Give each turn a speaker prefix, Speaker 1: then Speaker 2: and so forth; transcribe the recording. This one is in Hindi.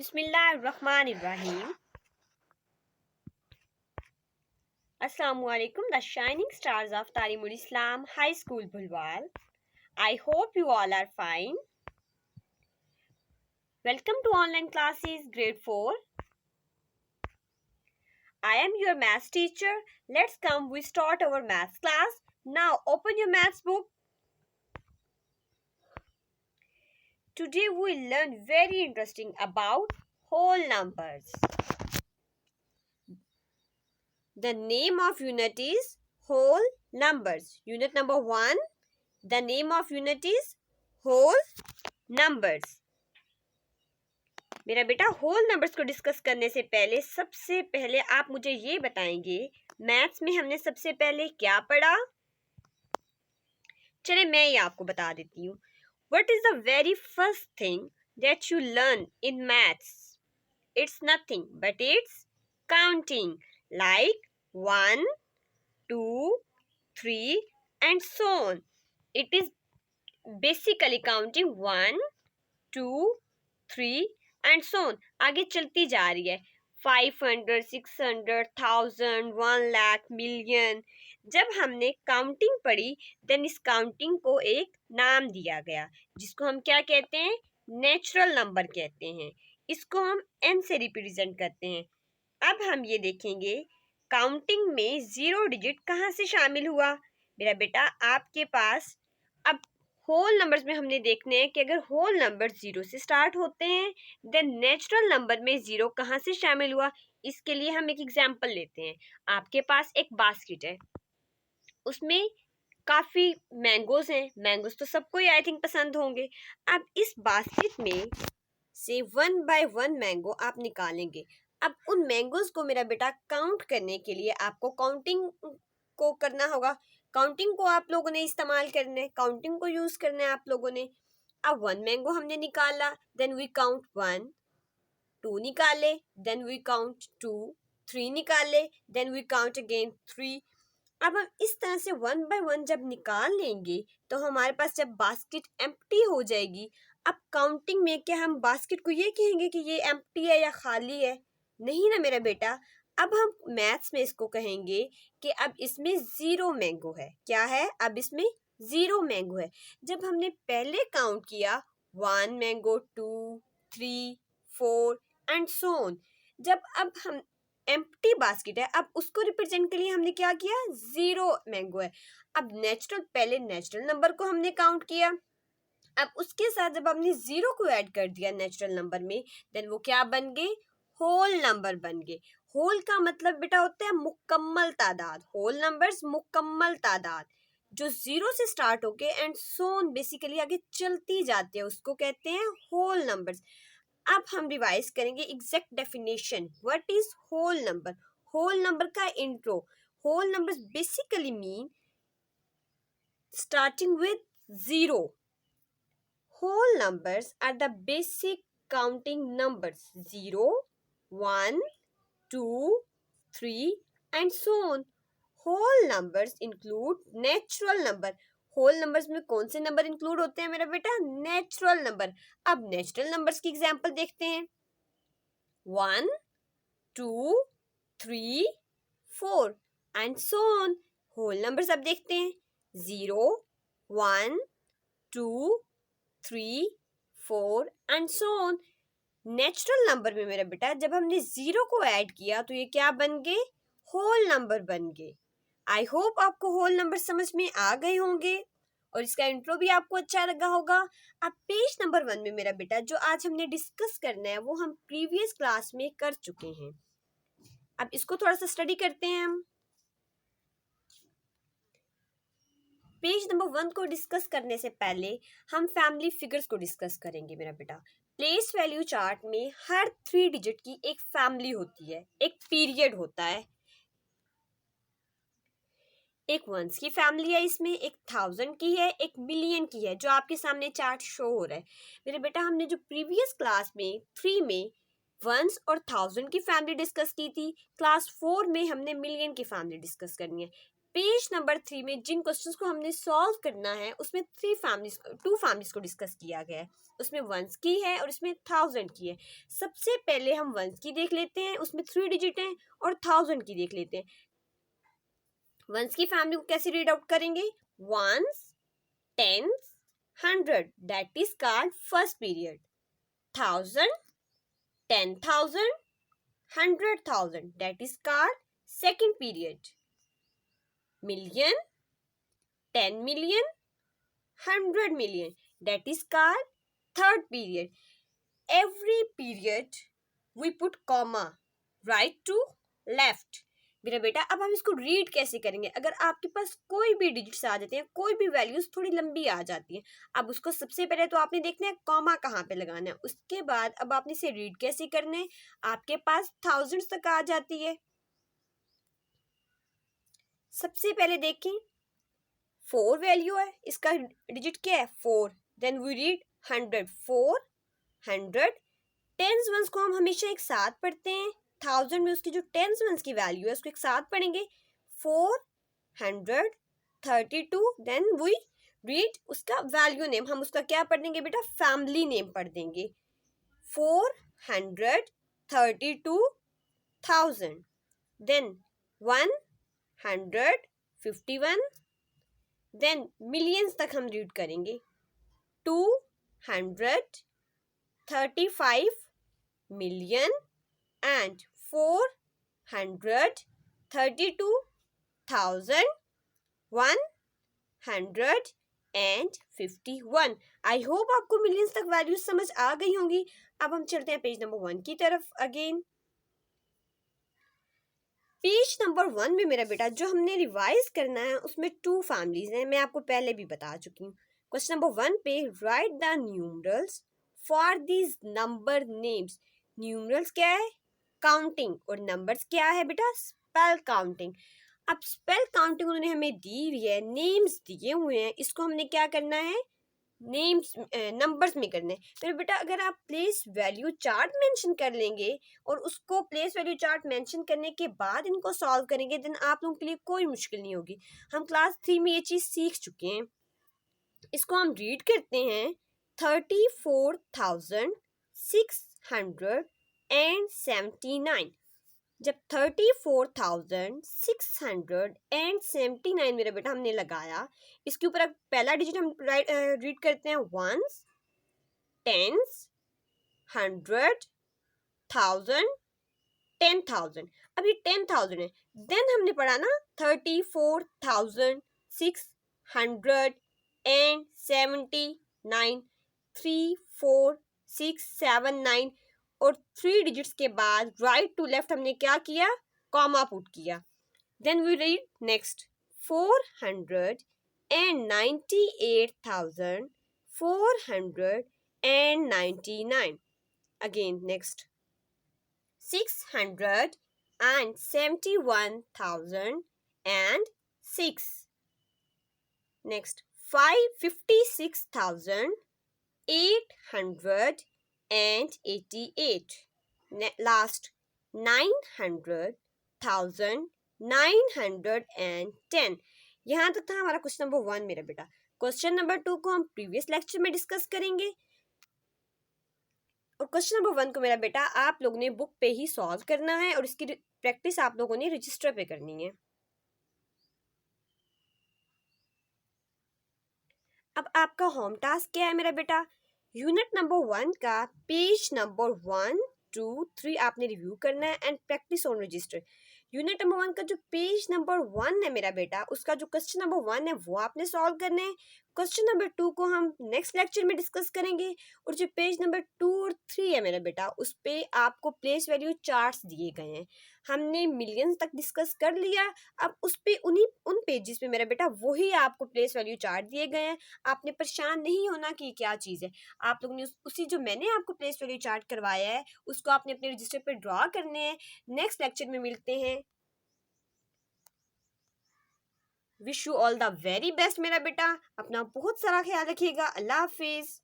Speaker 1: Bismillahirrahmanirrahim. Assalamualaikum, the shining stars of Talimul Islam High School Bulwal. I hope you all are fine. Welcome to online classes grade 4. I am your maths teacher. Let's come we start our maths class. Now open your maths book. Today we will learn very interesting about whole numbers. The name of unit is whole numbers. Unit number 1. The name of unit is whole numbers. मेरा बेटा होल नंबर्स को डिस्कस करने से पहले सबसे पहले आप मुझे ये बताएंगे मैथ्स में हमने सबसे पहले क्या पढ़ा। चले मैं ये आपको बता देती हूँ। What is the very first thing that you learn in maths? It's nothing but it's counting, like 1 2 3 and so on. It is basically counting 1 2 3 and so on. आगे चलती जा रही है 500 600 1000 1 लाख मिलियन। जब हमने काउंटिंग पढ़ी देन इस काउंटिंग को एक नाम दिया गया जिसको हम क्या कहते हैं? नेचुरल नंबर कहते हैं। इसको हम n से रिप्रेजेंट करते हैं। अब हम ये देखेंगे काउंटिंग में जीरो डिजिट कहाँ से शामिल हुआ। मेरा बेटा आपके पास अब होल नंबर्स में हमने देखने हैं कि अगर होल नंबर जीरो से स्टार्ट होते हैं देन नेचुरल नंबर में जीरो कहाँ से शामिल हुआ। इसके लिए हम एक एग्जांपल लेते हैं। आपके पास एक बास्केट है, उसमें काफ़ी मैंगोज हैं। मैंगोज तो सबको ही आई थिंक पसंद होंगे। अब इस बास्केट में से 1 बाय 1 मैंगो आप निकालेंगे। अब उन मैंगोज को मेरा बेटा काउंट करने के लिए आपको काउंटिंग को करना होगा। काउंटिंग को आप लोगों ने इस्तेमाल करना है, काउंटिंग को यूज करना है आप लोगों ने। अब 1 मैंगो हमने निकाला, देन वी काउंट 1, 2 निकाले, देन वी काउंट 2, 3 निकाले, देन वी काउंट अगेन 3। अब हम इस तरह से 1 बाय 1 जब निकाल लेंगे तो हमारे पास जब बास्केट एम्प्टी हो जाएगी, अब काउंटिंग में क्या हम बास्केट को ये कहेंगे कि ये एम्प्टी है या खाली है? नहीं ना मेरा बेटा। अब हम मैथ्स में इसको कहेंगे कि अब इसमें जीरो मैंगो है। क्या है? अब इसमें जीरो मैंगो है। जब हमने पहले काउंट किया 1 मैंगो 2 3 4 एंड सो ऑन, जब अब हम एम्प्टी बास्केट है अब उसको रिप्रेजेंट के लिए हमने क्या किया? जीरो मैंगो है। अब नेचुरल पहले नेचुरल नंबर को हमने काउंट किया, अब उसके साथ जब हमने जीरो को ऐड कर दिया नेचुरल नंबर में देन वो क्या बन गए? होल नंबर बन गए। होल का मतलब बेटा होता है मुकम्मल तादाद। होल नंबर्स मुकम्मल तादाद जो जीरो से स्टार्ट होके एंड सोन बेसिकली आगे चलती जाती है उसको कहते हैं होल नंबर्स। अब हम रिवाइज करेंगे exact definition. What is whole number? Whole number का intro. Whole numbers basically mean starting with zero. Whole numbers are the basic counting numbers 0, 1, 2, 3 and so on. Whole numbers include natural number. Whole numbers में कौन से नंबर इंक्लूड होते हैं मेरा बेटा? Natural number. अब नेचुरल नंबर्स की एग्जांपल देखते हैं 1, 2, 3, 4 and so on. Whole numbers अब देखते हैं 0, 1, 2, 3, 4 and so on. Natural number में मेरा बेटा जब हमने जीरो को ऐड किया तो ये क्या बन गए? होल नंबर बन गए। आई होप आपको होल नंबर समझ में आ गए होंगे और इसका इंट्रो भी आपको अच्छा लगा होगा। अब पेज नंबर 1 में मेरा बेटा जो आज हमने डिस्कस करना है वो हम प्रीवियस क्लास में कर चुके हैं। अब इसको थोड़ा सा स्टडी करते हैं हम। पेज नंबर 1 को डिस्कस करने से पहले हम फैमिली फिगर्स को डिस्कस करेंगे मेरा बेटा। प्लेस वैल्यू चार्ट में हर 3 डिजिट की एक फैमिली होती है, एक पीरियड होता है। एक वंस की फैमिली है, इसमें एक 1000 की है, एक मिलियन की है, जो आपके सामने चार्ट शो हो रहा है। मेरे बेटा हमने जो प्रीवियस क्लास में 3 में वंस और 1000 की फैमिली डिस्कस की थी, क्लास 4 में हमने मिलियन की फैमिली डिस्कस करनी है। पेज नंबर 3 में जिन क्वेश्चंस को हमने सॉल्व करना है उसमें टू फैमिलीज को डिस्कस किया गया है। उसमें वंस की है और इसमें 1000 की है। सबसे पहले हम वंस की देख लेते हैं, उसमें 3 डिजिट हैं, और 1000 की देख लेते हैं। वंस की फैमिली को कैसे रीड आउट करेंगे? Ones, tens, 100 that is called first period. 1000, 10,000, 100,000 that is called second period. Million, 10 million, 100 million that is called third period. Every period we put comma right to left. मेरा बेटा अब हम इसको रीड कैसे करेंगे? अगर आपके पास कोई भी डिजिट्स आ जाते हैं, कोई भी वैल्यूज थोड़ी लंबी आ जाती है, अब उसको सबसे पहले तो आपने देखना है कॉमा कहाँ पे लगाना है। उसके बाद अब आपने इसे रीड कैसे करना है? आपके पास थाउजेंड्स तक आ जाती है। सबसे पहले देखें 4 वैल्यू है, इसका डिजिट क्या है? 4। Then we read 100, 400। Tens ones को हम हमेशा एक साथ पढ़ते हैं। 1000 में उसकी जो टेंस वंस की वैल्यू है उसको एक साथ पढ़ेंगे 432। देन वी रीड उसका वैल्यू नेम, हम उसका क्या पढ़ देंगे बेटा? फैमिली नेम पढ़ देंगे 432,000। देन 151, देन मिलियंस तक हम रीड करेंगे 235 million and 432,151। आई होप आपको मिलियंस तक वैल्यूज समझ आ गई होंगी। अब हम चलते हैं पेज नंबर 1 की तरफ अगेन। पेज नंबर 1 में मेरा बेटा जो हमने रिवाइज करना है उसमें 2 फैमिलीज हैं, मैं आपको पहले भी बता चुकी हूँ। क्वेश्चन नंबर 1 पे right the numerals for these number names. Numerals क्या है? काउंटिंग, और नंबर्स क्या है बेटा? Spell counting. अब स्पेल काउंटिंग उन्होंने हमें दी हुई है, नेम्स दिए हुए हैं, इसको हमने क्या करना है? नेम्स नंबर्स में करने। फिर बेटा अगर आप प्लेस वैल्यू चार्ट मेंशन कर लेंगे और उसको प्लेस वैल्यू चार्ट मेंशन करने के बाद इनको सॉल्व करेंगे, देन आप लोगों के लिए कोई मुश्किल नहीं होगी। हम क्लास 3 में ये चीज़ सीख चुके हैं। इसको हम रीड करते हैं 34,679। जब 34,679 मेरा बेटा हमने लगाया, इसके ऊपर अब पहला डिजिट हम रीड करते हैं वंस, टेंस, 100, 1000, 10,000। अब ये 10,000 है। देन हमने पढ़ा ना 34,679, 34679, और 3 डिजिट्स के बाद राइट टू लेफ्ट हमने क्या किया? कॉमा पुट किया। Then we read next 498,499। Again next 671,006। Next 56,888। Last 900,910। यहाँ तक था हमारा क्वेश्चन नंबर 1 मेरा बेटा। क्वेश्चन नंबर 2 को हम प्रीवियस लेक्चर में डिस्कस करेंगे, और क्वेश्चन नंबर 1 को मेरा बेटा आप लोगों ने बुक पे ही सॉल्व करना है और इसकी प्रैक्टिस आप लोगों ने रजिस्टर पे करनी है। अब आपका होम टास्क क्या है मेरा बेटा? यूनिट नंबर 1 का पेज नंबर 1, 2, 3 आपने रिव्यू करना है and practice on register. Unit number 1 का जो पेज नंबर 1 है मेरा बेटा, उसका जो क्वेश्चन नंबर 1 है वो आपने सॉल्व करना है। क्वेश्चन नंबर 2 को हम नेक्स्ट लेक्चर में डिस्कस करेंगे, और जो पेज नंबर 2 और 3 है मेरा बेटा उस पे आपको प्लेस वैल्यू चार्ट्स दिए गए हैं। हमने मिलियंस तक डिस्कस कर लिया। अब उस पे उन पेजेस पे मेरा बेटा वही आपको प्लेस वैल्यू चार्ट दिए गए हैं। आपने परेशान नहीं होना कि क्या चीज़ है। आप लोगों ने उसी जो मैंने आपको प्लेस वैल्यू चार्ट करवाया है उसको आपने अपने रजिस्टर पे ड्रॉ करने हैं। नेक्स्ट लेक्चर में मिलते हैं। Wish you all the very best मेरा बेटा। अपना बहुत सारा ख्याल रखिएगा। अल्लाह हाफिज।